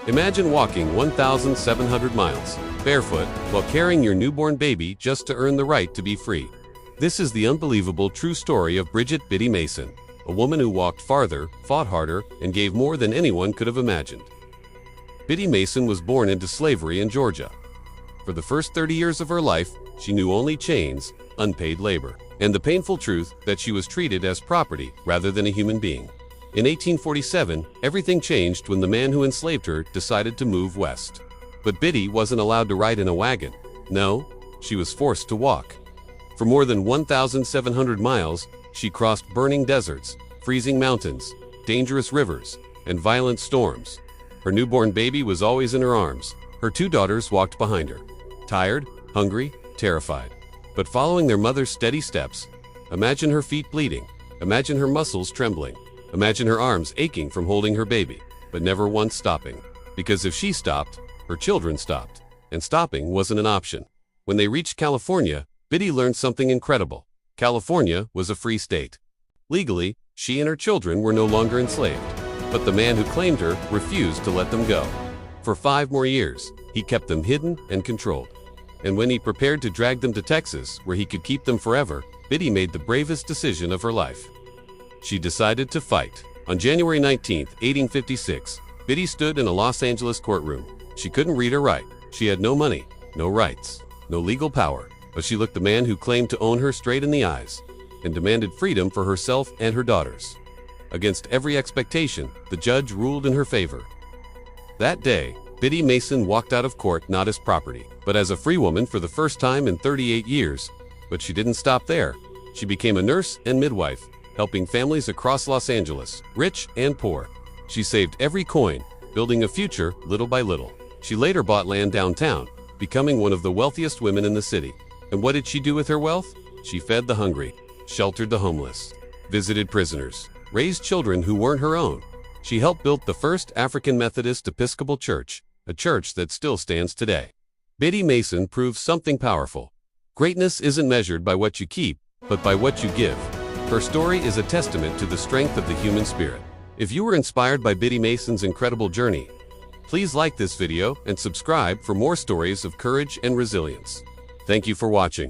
Imagine walking 1,700 miles, barefoot, while carrying your newborn baby just to earn the right to be free. This is the unbelievable true story of Biddy Mason, a woman who walked farther, fought harder, and gave more than anyone could have imagined. Biddy Mason was born into slavery in Georgia. For the first 30 years of her life, she knew only chains, unpaid labor, and the painful truth that she was treated as property rather than a human being. In 1847, everything changed when the man who enslaved her decided to move west. But Biddy wasn't allowed to ride in a wagon. No, she was forced to walk. For more than 1,700 miles, she crossed burning deserts, freezing mountains, dangerous rivers, and violent storms. Her newborn baby was always in her arms. Her two daughters walked behind her, tired, hungry, terrified. But following their mother's steady steps, imagine her feet bleeding, imagine her muscles trembling, imagine her arms aching from holding her baby, but never once stopping. Because if she stopped, her children stopped, and stopping wasn't an option. When they reached California, Biddy learned something incredible. California was a free state. Legally, she and her children were no longer enslaved, but the man who claimed her refused to let them go. For 5 more years, he kept them hidden and controlled. And when he prepared to drag them to Texas, where he could keep them forever, Biddy made the bravest decision of her life. She decided to fight. On January 19, 1856, Biddy stood in a Los Angeles courtroom. She couldn't read or write. She had no money, no rights, no legal power, but she looked the man who claimed to own her straight in the eyes and demanded freedom for herself and her daughters. Against every expectation, the judge ruled in her favor. That day, Biddy Mason walked out of court not as property, but as a free woman for the first time in 38 years. But she didn't stop there. She became a nurse and midwife, helping families across Los Angeles, rich and poor. She saved every coin, building a future little by little. She later bought land downtown, becoming one of the wealthiest women in the city. And what did she do with her wealth? She fed the hungry, sheltered the homeless, visited prisoners, raised children who weren't her own. She helped build the first African Methodist Episcopal Church, a church that still stands today. Biddy Mason proves something powerful. Greatness isn't measured by what you keep, but by what you give. Her story is a testament to the strength of the human spirit. If you were inspired by Biddy Mason's incredible journey, please like this video and subscribe for more stories of courage and resilience. Thank you for watching.